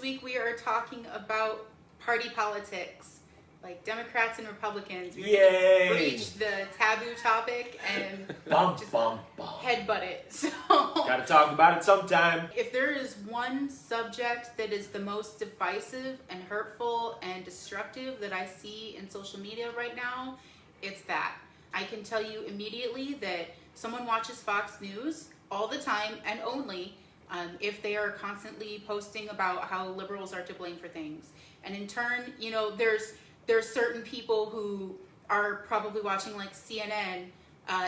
week we are talking about party politics, like Democrats and Republicans. We're Yay! gonna breach the taboo topic and just headbutt it. So gotta talk about it sometime. if there is one subject that is the most divisive and hurtful and destructive that I see in social media right now, it's that. I can tell you immediately that someone watches Fox News all the time and only if they are constantly posting about how liberals are to blame for things. And in turn, you know, there's certain people who are probably watching like CNN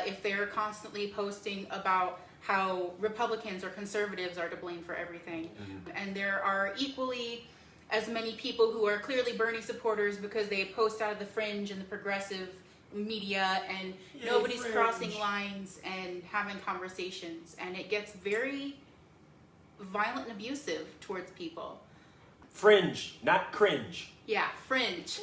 if they're constantly posting about how Republicans or conservatives are to blame for everything. Mm-hmm. And there are equally as many people who are clearly Bernie supporters because they post out of the fringe and the progressive media, and nobody's crossing lines and having conversations, and it gets very violent and abusive towards people. Fringe, not cringe. Yeah, fringe.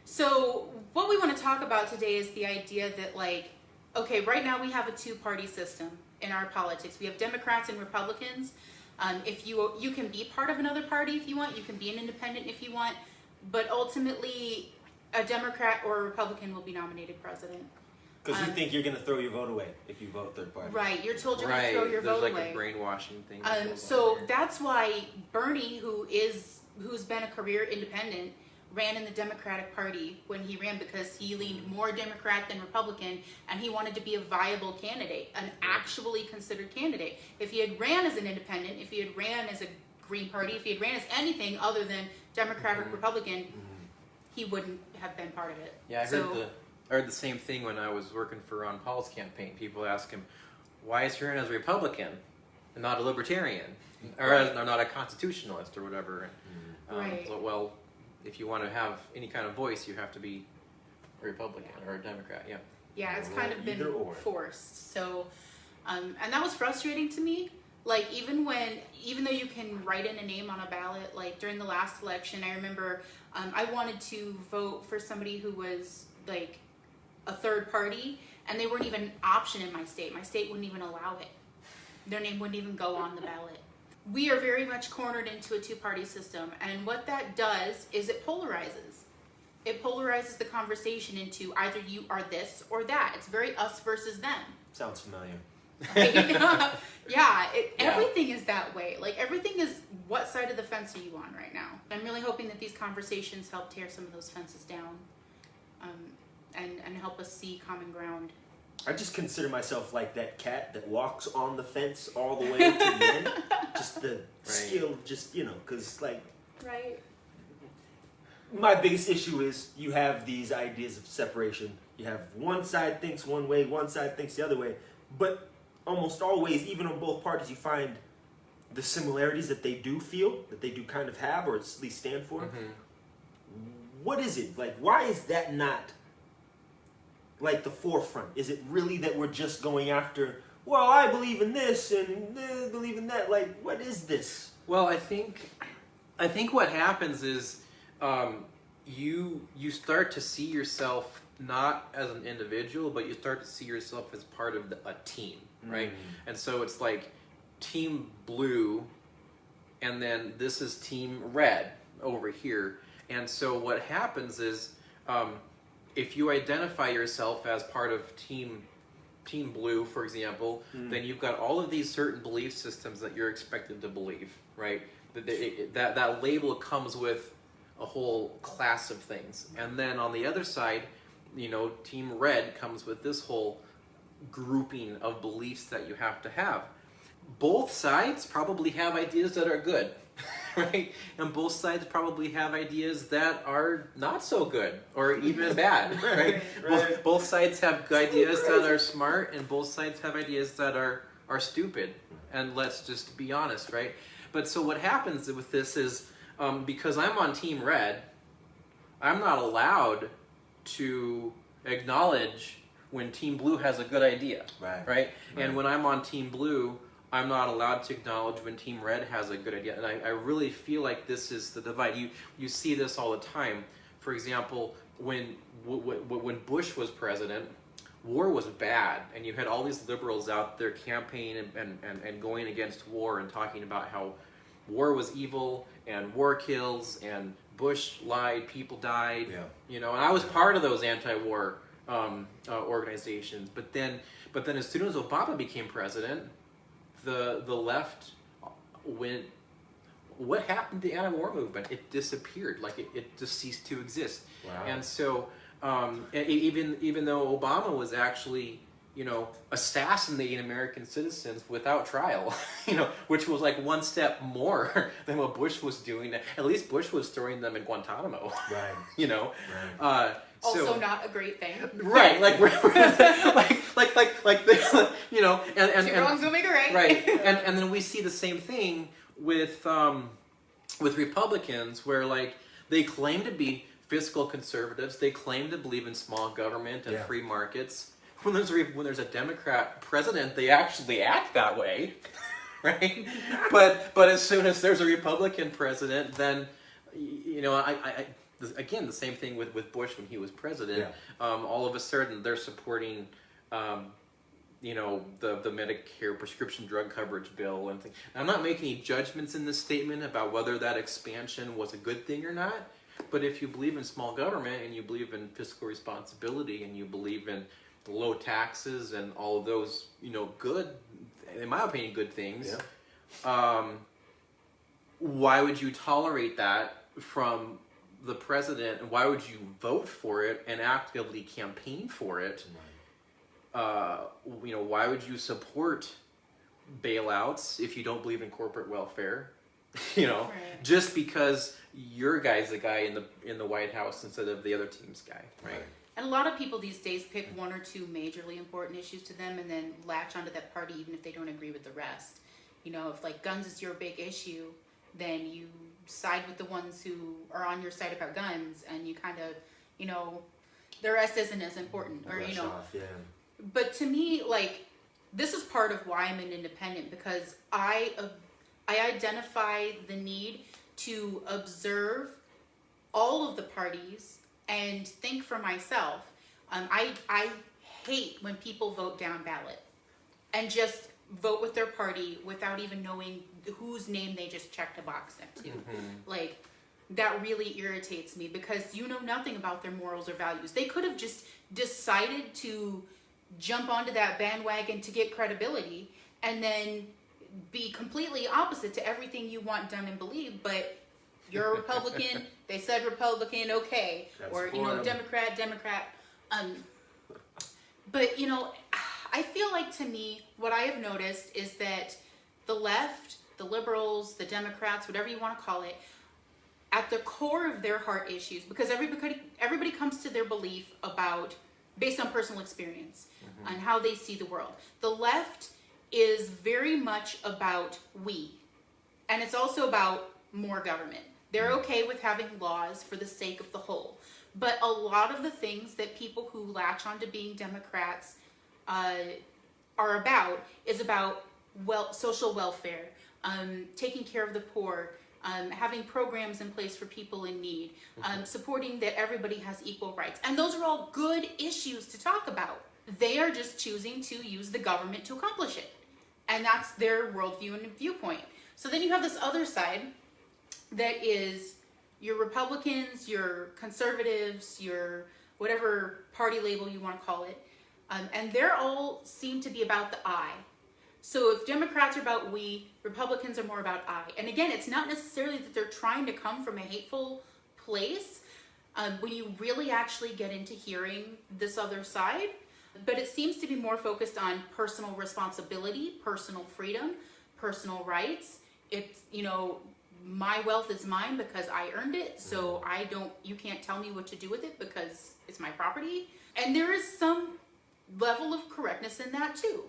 So what we want to talk about today is the idea that, like, okay, right now we have a two-party system in our politics. We have Democrats and Republicans. If you can be part of another party if you want, you can be an independent if you want, but ultimately a Democrat or a Republican will be nominated president. Because you think you're going to throw your vote away if you vote third party. Right, you're told you're going to throw your vote away. There's like a brainwashing thing. So that's why Bernie, who's been a career independent, ran in the Democratic Party when he ran, because he leaned more Democrat than Republican, and he wanted to be a viable candidate, an actually considered candidate. If he had ran as an independent, if he had ran as a Green Party, if he had ran as anything other than Democrat or Republican, he wouldn't have been part of it. Yeah, I heard the same thing when I was working for Ron Paul's campaign. People ask him, why is he running as a Republican and not a libertarian? Or not a constitutionalist or whatever. Right. So, well, if you want to have any kind of voice, you have to be a Republican or a Democrat, yeah. Yeah, it's kind of been forced. So, and that was frustrating to me. Like, even though you can write in a name on a ballot, like during the last election, I remember I wanted to vote for somebody who was like a third party, and they weren't even an option in my state. My state wouldn't even allow it. Their name wouldn't even go on the ballot. We are very much cornered into a two-party system, and what that does is it polarizes. It polarizes the conversation into either you are this or that. It's very us versus them. Sounds familiar. Yeah, everything is that way. Like, everything is, what side of the fence are you on right now? I'm really hoping that these conversations help tear some of those fences down, and help us see common ground. I just consider myself like that cat that walks on the fence all the way to the end. Just the skill, just, you know, because, like... Right. My biggest issue is you have these ideas of separation. You have one side thinks one way, one side thinks the other way. But almost always, even on both parties, you find the similarities that they do feel, that they do kind of have, or at least stand for. What is it? Like, why is that not like the forefront? Is it really that we're just going after, well, I believe in this and believe in that? Like, what is this? Well, I think what happens is you start to see yourself not as an individual, but you start to see yourself as part of a team, right? And so it's like team blue, and then this is team red over here. And so what happens is, if you identify yourself as part of team blue, for example, then you've got all of these certain belief systems that you're expected to believe, right? That label comes with a whole class of things. And then on the other side, you know, team red comes with this whole grouping of beliefs that you have to have. Both sides probably have ideas that are good, right? And both sides probably have ideas that are not so good or even bad, right? Both sides have ideas that are smart, and both sides have ideas that are stupid. And let's just be honest, right? But so what happens with this is, because I'm on team red, I'm not allowed to acknowledge when team blue has a good idea, right? And when I'm on team blue, I'm not allowed to acknowledge when team red has a good idea. And I really feel like this is the divide. You see this all the time. For example, when Bush was president, war was bad, and you had all these liberals out there campaigning and going against war and talking about how war was evil and war kills and Bush lied, people died. Yeah. You know, and I was part of those anti-war organizations. But then as soon as Obama became president, the left went. What happened to the anti-war movement? It disappeared. Like it just ceased to exist. Wow. And so even though Obama was actually, you know, assassinating American citizens without trial, you know, which was like one step more than what Bush was doing. At least Bush was throwing them in Guantanamo. Right. You know. Right. Also, not a great thing. Right, like we're like the, you know, and two wrongs don't make a right. Right, and then we see the same thing with Republicans, where like they claim to be fiscal conservatives, they claim to believe in small government and free markets. When there's a Democrat president, they actually act that way, right? But as soon as there's a Republican president, then you know again, the same thing with Bush when he was president. Yeah. All of a sudden, they're supporting, you know, the Medicare prescription drug coverage bill and things. I'm not making any judgments in this statement about whether that expansion was a good thing or not. But if you believe in small government and you believe in fiscal responsibility and you believe in low taxes and all of those, you know, good, in my opinion, good things, why would you tolerate that from the president, and why would you vote for it and actively campaign for it? You know, why would you support bailouts if you don't believe in corporate welfare? You know, just because your guy's the guy in the White House instead of the other team's guy, right? And a lot of people these days pick one or two majorly important issues to them and then latch onto that party even if they don't agree with the rest. You know, if like guns is your big issue, then you side with the ones who are on your side about guns, and you kind of, you know, the rest isn't as important, or you know. But to me, like, this is part of why I'm an independent, because I identify the need to observe all of the parties and think for myself. I hate when people vote down ballot and just vote with their party without even knowing whose name they just checked a box next to. Like, that really irritates me, because you know nothing about their morals or values. They could have just decided to jump onto that bandwagon to get credibility and then be completely opposite to everything you want done and believe. But you're a Republican, they said Republican, okay. That's or, you know, Democrat. But, you know, I feel like, to me, what I have noticed is that the left, the liberals, the Democrats, whatever you want to call it, at the core of their heart issues, because everybody comes to their belief about, based on personal experience, on how they see the world. The left is very much about we, and it's also about more government. They're okay with having laws for the sake of the whole. But a lot of the things that people who latch onto being Democrats are about is about social welfare, taking care of the poor, having programs in place for people in need, supporting that everybody has equal rights. And those are all good issues to talk about. They are just choosing to use the government to accomplish it. And that's their worldview and viewpoint. So then you have this other side that is your Republicans, your conservatives, your whatever party label you want to call it. And they're all seem to be about the I. So if Democrats are about we, Republicans are more about I. And again, it's not necessarily that they're trying to come from a hateful place when you really actually get into hearing this other side. But it seems to be more focused on personal responsibility, personal freedom, personal rights. It's, you know, my wealth is mine because I earned it. So you can't tell me what to do with it because it's my property. And there is some level of correctness in that too.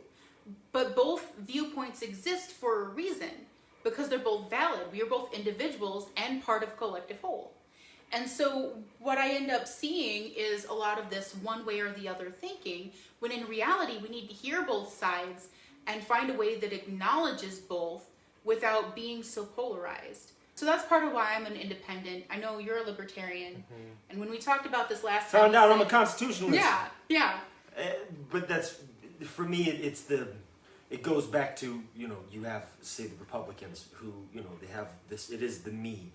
But both viewpoints exist for a reason, because they're both valid. We are both individuals and part of collective whole. And so what I end up seeing is a lot of this one way or the other thinking, when in reality we need to hear both sides and find a way that acknowledges both without being so polarized. So that's part of why I'm an independent. I know you're a libertarian. And when we talked about this last time, found out I'm a constitutionalist. Yeah. But that's, for me, it's it goes back to, you have, say, the Republicans who, they have this, it is the me,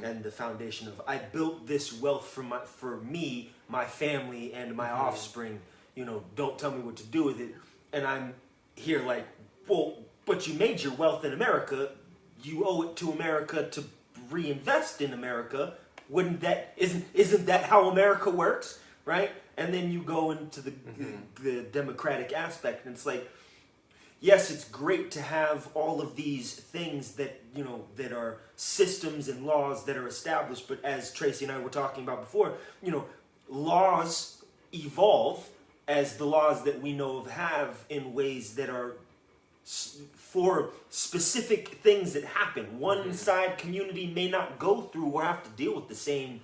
and the foundation of, I built this wealth for me, my family, and my offspring, don't tell me what to do with it. And I'm here like, well, but you made your wealth in America, you owe it to America to reinvest in America. Isn't that how America works, right? And then you go into the democratic aspect, and it's like, yes, it's great to have all of these things that, that are systems and laws that are established, but as Tracy and I were talking about before, laws evolve as the laws that we know of have in ways that are for specific things that happen. One side community may not go through or have to deal with the same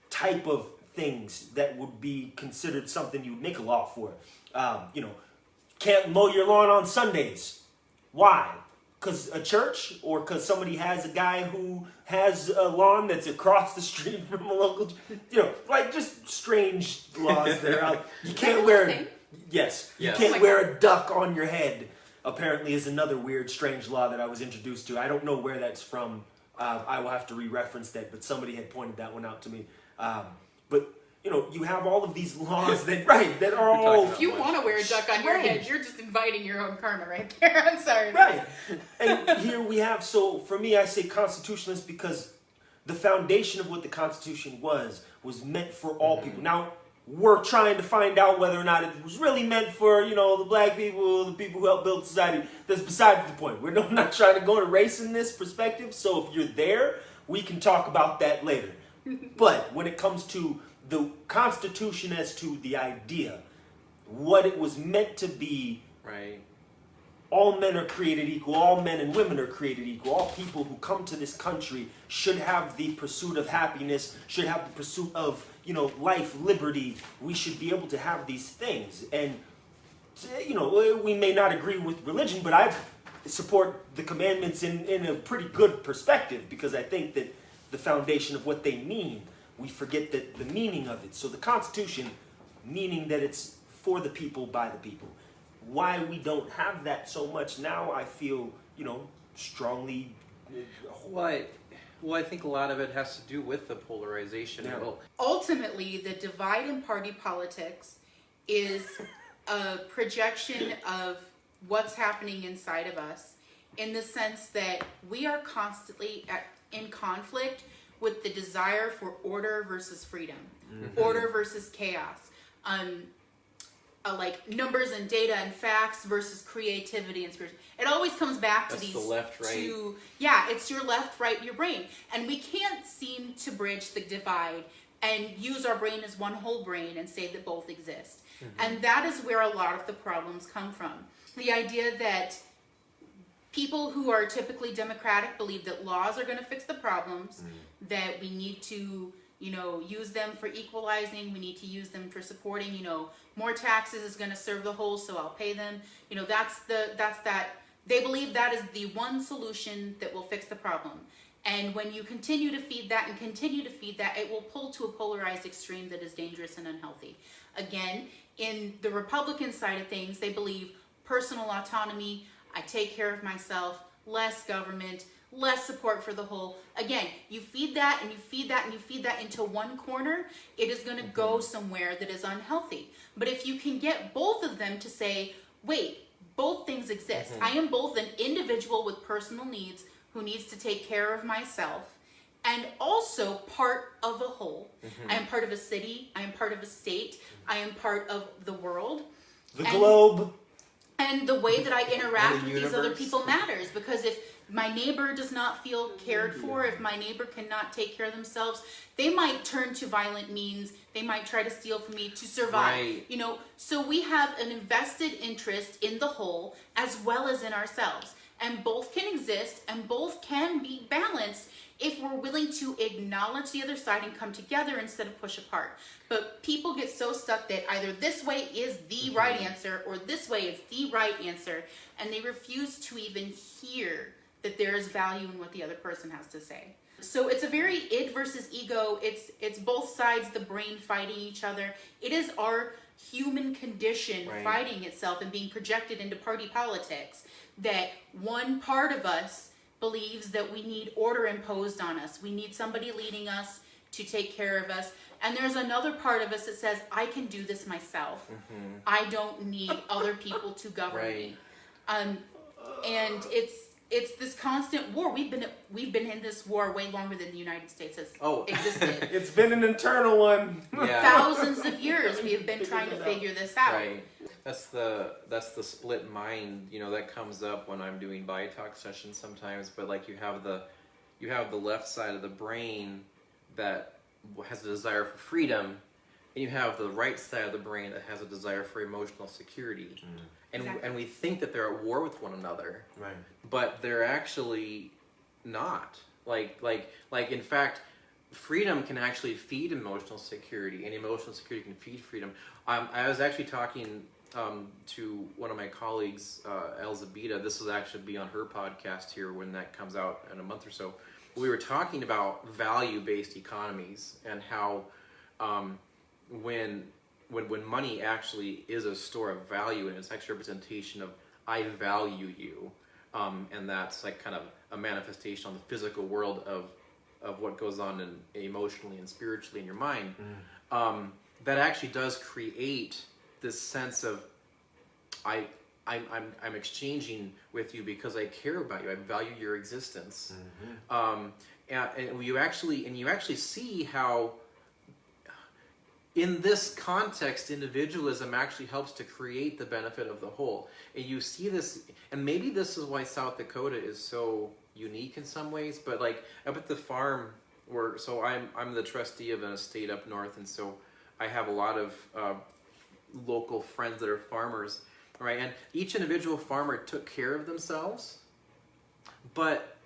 type of things that would be considered something you would make a law for. Can't mow your lawn on Sundays. Why? Because a church, or because somebody has a guy who has a lawn that's across the street from a local, like just strange laws that are out. You can't wear, yes, you can't wear a duck on your head. Apparently is another weird, strange law that I was introduced to. I don't know where that's from. I will have to re-reference that, but somebody had pointed that one out to me. But you have all of these laws that are all. If you want to wear a duck on your head, you're just inviting your own karma right there. I'm sorry. Right. And here we have, so for me, I say constitutionalist because the foundation of what the Constitution was meant for all people. Now, we're trying to find out whether or not it was really meant for, the black people, the people who helped build society. That's besides the point. We're not trying to go to race in this perspective. So if you're there, we can talk about that later. But when it comes to the Constitution as to the idea, what it was meant to be, right? All men are created equal. All men and women are created equal. All people who come to this country should have the pursuit of happiness, should have the pursuit of, life, liberty. We should be able to have these things. And, we may not agree with religion, but I support the commandments in a pretty good perspective, because I think that the foundation of what they mean, we forget that the meaning of it. So the Constitution, meaning that it's for the people, by the people. Why we don't have that so much now, I feel, strongly. Well, I think a lot of it has to do with the polarization. Yeah. Ultimately, the divide in party politics is a projection of what's happening inside of us, in the sense that we are constantly in conflict with the desire for order versus freedom, order versus chaos, like numbers and data and facts versus creativity and spirit. It always comes back to these the left, right. It's your left, right, your brain. And we can't seem to bridge the divide and use our brain as one whole brain and say that both exist. And that is where a lot of the problems come from. The idea that people who are typically democratic believe that laws are going to fix the problems, that we need to, use them for equalizing, we need to use them for supporting, more taxes is going to serve the whole, so I'll pay them. They believe that is the one solution that will fix the problem. And when you continue to feed that, it will pull to a polarized extreme that is dangerous and unhealthy. Again, in the Republican side of things, they believe personal autonomy, I take care of myself, less government, less support for the whole. Again, you feed that and you feed that and you feed that into one corner, it is going to go somewhere that is unhealthy. But if you can get both of them to say, wait, both things exist. I am both an individual with personal needs who needs to take care of myself, and also part of a whole. I am part of a city, I am part of a state, I am part of the world. The globe. And the way that I interact with these other people matters, because if my neighbor does not feel cared for, if my neighbor cannot take care of themselves, they might turn to violent means, they might try to steal from me to survive. Right. So we have an invested interest in the whole as well as in ourselves. And both can exist and both can be balanced if we're willing to acknowledge the other side and come together instead of push apart. But people get so stuck that either this way is the right answer or this way is the right answer, and they refuse to even hear that there is value in what the other person has to say. So it's a very id versus ego. It's both sides, the brain fighting each other. It is our human condition Right. fighting itself and being projected into party politics, that one part of us believes that we need order imposed on us. We need somebody leading us to take care of us. And there's another part of us that says, I can do this myself. Mm-hmm. I don't need other people to govern me. Right. And it's this constant war. We've been in this war way longer than the United States has existed. It's been an internal one. Yeah. Thousands of years we have been trying to figure this out. Right. That's the split mind, you know, that comes up when I'm doing body talk sessions sometimes. But like you have the left side of the brain that has a desire for freedom, and you have the right side of the brain that has a desire for emotional security. And Exactly. and we think that they're at war with one another, Right. but they're actually not. Like in fact, freedom can actually feed emotional security, and emotional security can feed freedom. I was actually talking to one of my colleagues, Elzabeta. This will actually be on her podcast here when that comes out in a month or so. We were talking about value-based economies and how when money actually is a store of value and it's actually a representation of I value you, and that's like kind of a manifestation on the physical world of what goes on emotionally and spiritually in your mind, that actually does create this sense of I'm exchanging with you because I care about you. I value your existence. And you actually see how in this context, individualism actually helps to create the benefit of the whole. And you see this, and maybe this is why South Dakota is so unique in some ways, but like up at the farm so I'm the trustee of an estate up north, and so I have a lot of local friends that are farmers, right? And each individual farmer took care of themselves, but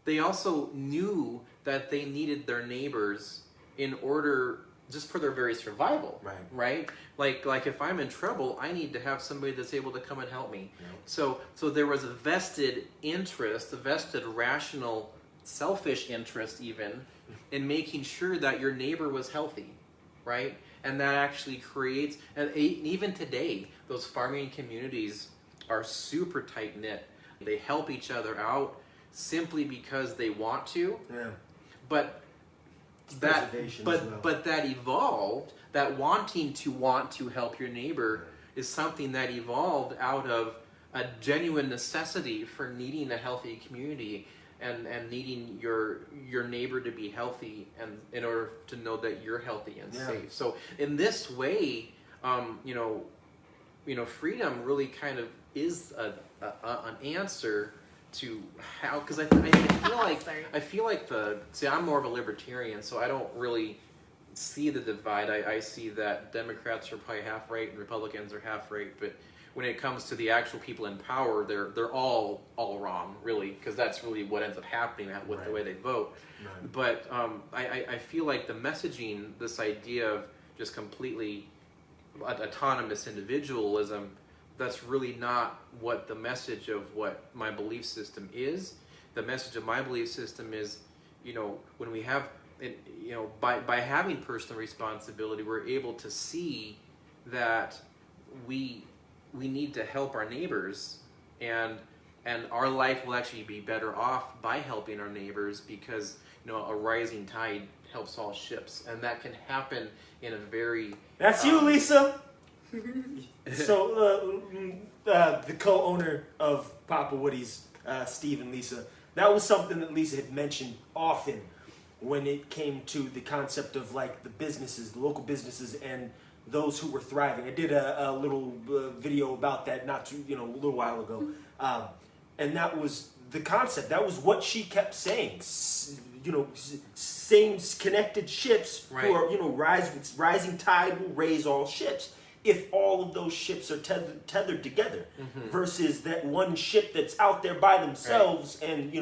they also knew that they needed their neighbors in order just for their very survival, right? Like if I'm in trouble, I need to have somebody that's able to come and help me. So there was a vested interest, a vested rational, selfish interest even, in making sure that your neighbor was healthy, right? And that actually creates, and even today, those farming communities are super tight-knit. They help each other out simply because they want to, but that evolved, that wanting to help your neighbor is something that evolved out of a genuine necessity for needing a healthy community and needing your neighbor to be healthy, and in order to know that you're healthy and safe. So in this way, freedom really kind of is an answer to how, because I feel like I'm more of a libertarian, so I don't really see the divide. I see that Democrats are probably half right and Republicans are half right, but when it comes to the actual people in power, they're all wrong, really, because that's really what ends up happening with the way they vote. But I feel like the messaging, this idea of just completely autonomous individualism, that's really not what the message of what my belief system is. The message of my belief system is, when we have, by having personal responsibility, we're able to see that we need to help our neighbors, and our life will actually be better off by helping our neighbors, because a rising tide helps all ships, and that can happen in a very That's you, Lisa. So the co-owner of Papa Woody's, Steve and Lisa, that was something that Lisa had mentioned often when it came to the concept of like the businesses, the local businesses, and those who were thriving. I did a little video about that a little while ago, and that was the concept. That was what she kept saying. Same connected ships who are rising tide will raise all ships. If all of those ships are tethered together, versus that one ship that's out there by themselves, and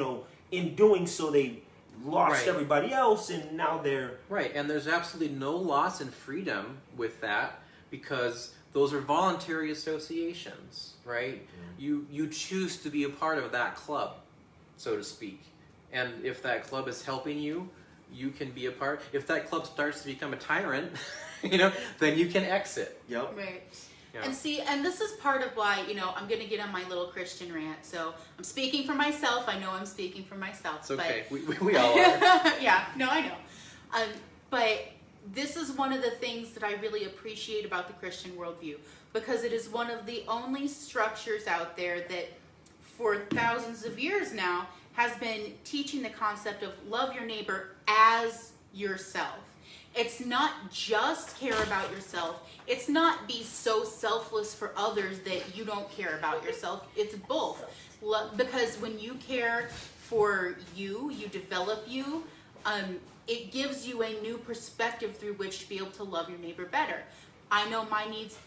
in doing so they lost everybody else, and now they're and there's absolutely no loss in freedom with that, because those are voluntary associations, right? You choose to be a part of that club, so to speak, and if that club is helping you, you can be a part. If that club starts to become a tyrant, then you can exit. Yep. Right. Yeah. And see, and this is part of why, I'm going to get on my little Christian rant. So I'm speaking for myself. I know I'm speaking for myself. It's okay. But We all are. yeah, no, I know. But this is one of the things that I really appreciate about the Christian worldview, because it is one of the only structures out there that for thousands of years now has been teaching the concept of love your neighbor as yourself. It's not just care about yourself. It's not be so selfless for others that you don't care about yourself. It's both. Because when you care for you develop you, it gives you a new perspective through which to be able to love your neighbor better. I know my needs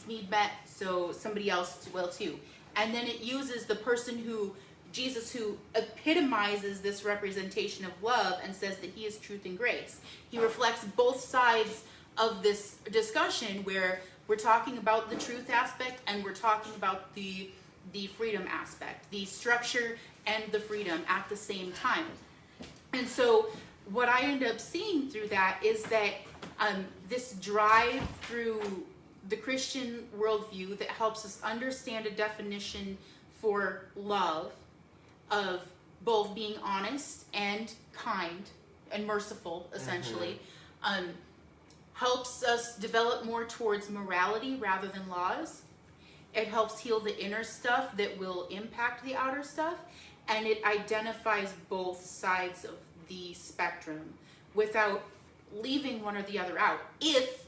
need met, so somebody else will too. And then it uses the person Jesus, who epitomizes this representation of love and says that he is truth and grace. He reflects both sides of this discussion, where we're talking about the truth aspect and we're talking about the freedom aspect, the structure and the freedom at the same time. And so what I end up seeing through that is that this drive through the Christian worldview that helps us understand a definition for love, of both being honest and kind and merciful, essentially, helps us develop more towards morality rather than laws. It helps heal the inner stuff that will impact the outer stuff, and it identifies both sides of the spectrum without leaving one or the other out, if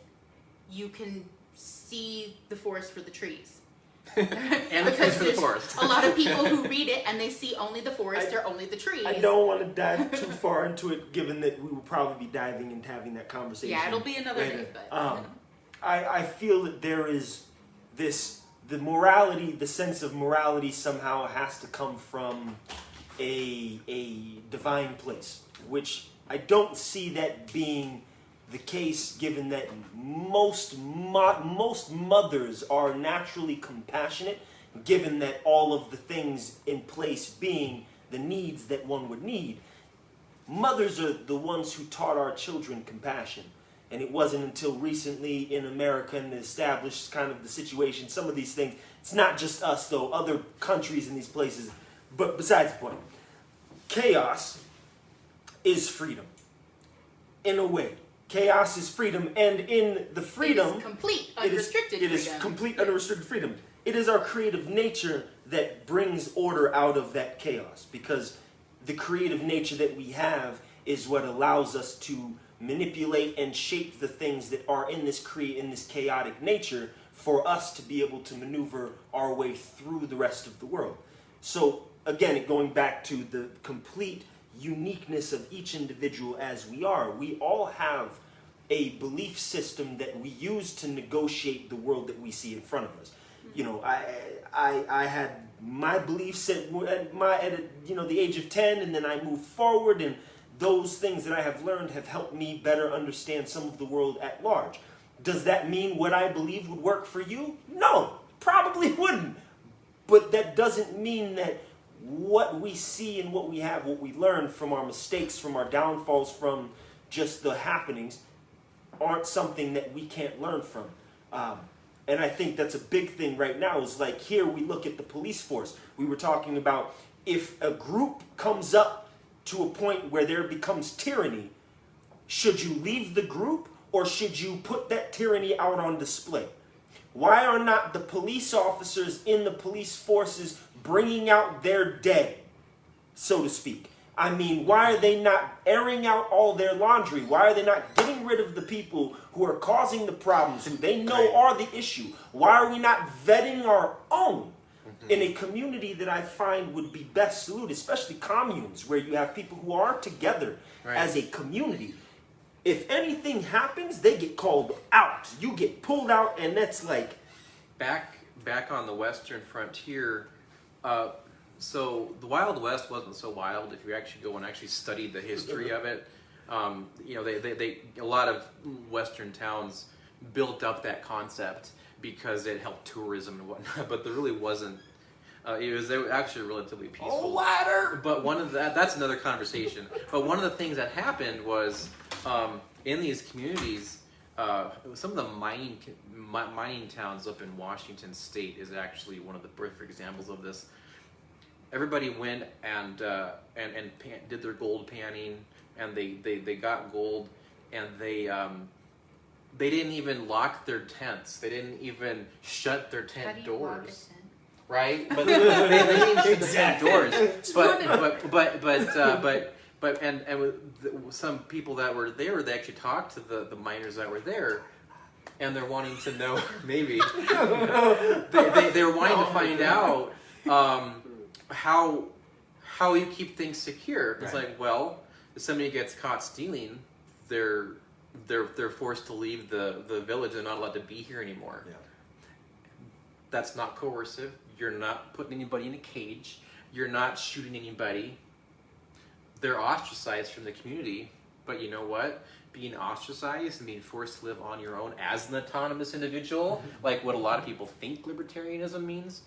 you can see the forest for the trees. And the trees for the forest. A lot of people who read it and they see only the forest or only the trees. I don't want to dive too far into it, given that we will probably be diving into having that conversation. Yeah, it'll be another later. day, but I feel that there is the morality, the sense of morality somehow has to come from a divine place, which I don't see that being the case, given that most mothers are naturally compassionate, given that all of the things in place being the needs that one would need. Mothers are the ones who taught our children compassion. And it wasn't until recently in America and established kind of the situation, some of these things, it's not just us though, other countries in these places, but besides the point. Chaos is freedom. In a way. Chaos is freedom, and in the freedom... It is complete, unrestricted freedom. It is complete, unrestricted freedom. It is our creative nature that brings order out of that chaos, because the creative nature that we have is what allows us to manipulate and shape the things that are in this chaotic nature for us to be able to maneuver our way through the rest of the world. So, again, going back to the complete uniqueness of each individual as we all have a belief system that we use to negotiate the world that we see in front of us. You know, I had my beliefs at the age of 10, and then I moved forward, and those things that I have learned have helped me better understand some of the world at large. Does that mean what I believe would work for you? No, probably wouldn't. But that doesn't mean that what we see and what we have, what we learn from our mistakes, from our downfalls, from just the happenings, aren't something that we can't learn from. And I think that's a big thing right now, is like here we look at the police force. We were talking about if a group comes up to a point where there becomes tyranny, should you leave the group or should you put that tyranny out on display? Why are not the police officers in the police forces bringing out their dead, so to speak? I mean, why are they not airing out all their laundry? Why are they not getting rid of the people who are causing the problems, who they know are the issue? Why are we not vetting our own in a community that I find would be best suited, especially communes, where you have people who are together as a community? If anything happens, they get called out. You get pulled out, and that's like... Back on the Western frontier, so the Wild West wasn't so wild if you actually go and actually study the history of it. They a lot of Western towns built up that concept because it helped tourism and whatnot, but there really wasn't They were actually relatively peaceful. Oh, ladder! But that's another conversation. But one of the things that happened was in these communities, some of the mining towns up in Washington State is actually one of the perfect examples of this. Everybody went and did their gold panning, and they got gold, and they didn't even lock their tents. They didn't even shut their tent doors. Right, but they didn't shut the tent doors. But some people that were there, they actually talked to the miners that were there, and they're wanting to know maybe they were wanting to find out how you keep things secure. It's like, well, if somebody gets caught stealing, they're forced to leave the village. They're not allowed to be here anymore. Yeah. That's not coercive. You're not putting anybody in a cage. You're not shooting anybody. They're ostracized from the community. But you know what? Being ostracized and being forced to live on your own as an autonomous individual, like what a lot of people think libertarianism means,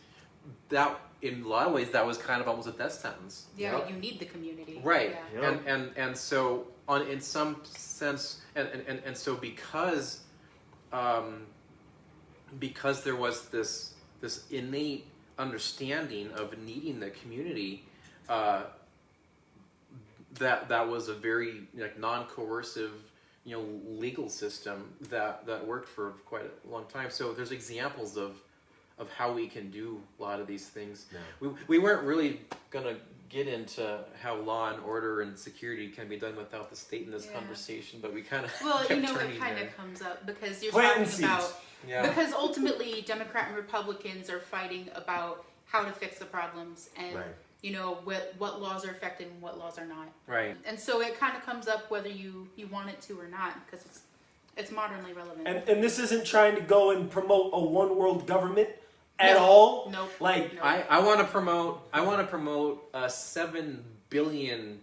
that in a lot of ways that was kind of almost a death sentence. Yeah, you need the community. Right. Yeah. And so in some sense and so because there was this innate understanding of needing the community, that was a very non-coercive legal system that worked for quite a long time. So there's examples of how we can do a lot of these things. Yeah. We weren't really gonna get into how law and order and security can be done without the state in this conversation, but we kind of it kind of comes up because you're Planting talking about seeds. because ultimately Democrat and Republicans are fighting about how to fix the problems and what laws are effective and what laws are not. Right. And so it kind of comes up whether you want it to or not because it's modernly relevant. And this isn't trying to go and promote a one world government at all. Nope. Like nope. I want to promote a 7 billion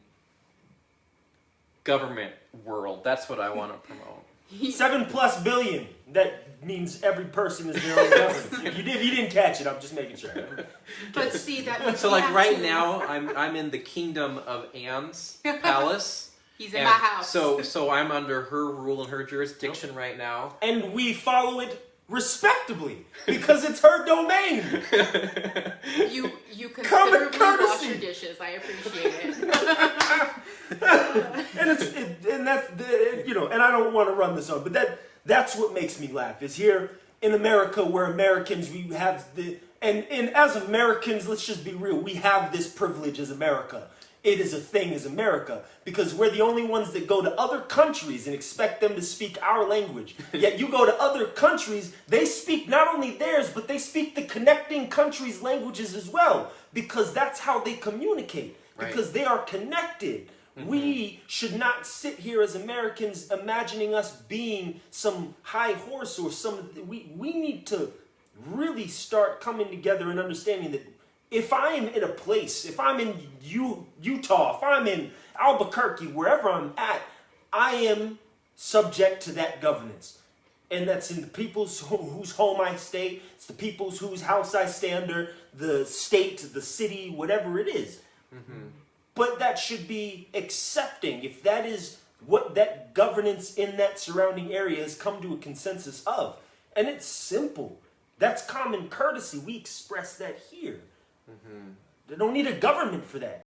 government world. That's what I want to promote. 7+ billion. That means every person is their own government. You didn't catch it. I'm just making sure. But see that. So like right now, I'm in the kingdom of Anne's palace. He's in my house. So I'm under her rule and her jurisdiction right now. And we follow it respectably because it's her domain. You considerably wash your dishes. I appreciate it. and I don't want to run this on, but that's what makes me laugh is here in America where Americans we have and as Americans, let's just be real, we have this privilege as America. It is a thing as America because we're the only ones that go to other countries and expect them to speak our language. Yet you go to other countries, they speak not only theirs, but they speak the connecting countries' languages as well because that's how they communicate because they are connected. Mm-hmm. We should not sit here as Americans imagining us being some high horse or we need to really start coming together and understanding that if I am in a place, if I'm in Utah, if I'm in Albuquerque, wherever I'm at, I am subject to that governance. And that's in the people's whose home I stay. It's the people's whose house I stay under, the state, the city, whatever it is. Mm-hmm. But that should be accepting if that is what that governance in that surrounding area has come to a consensus of. And it's simple. That's common courtesy. We express that here. Mm-hmm. They don't need a government for that.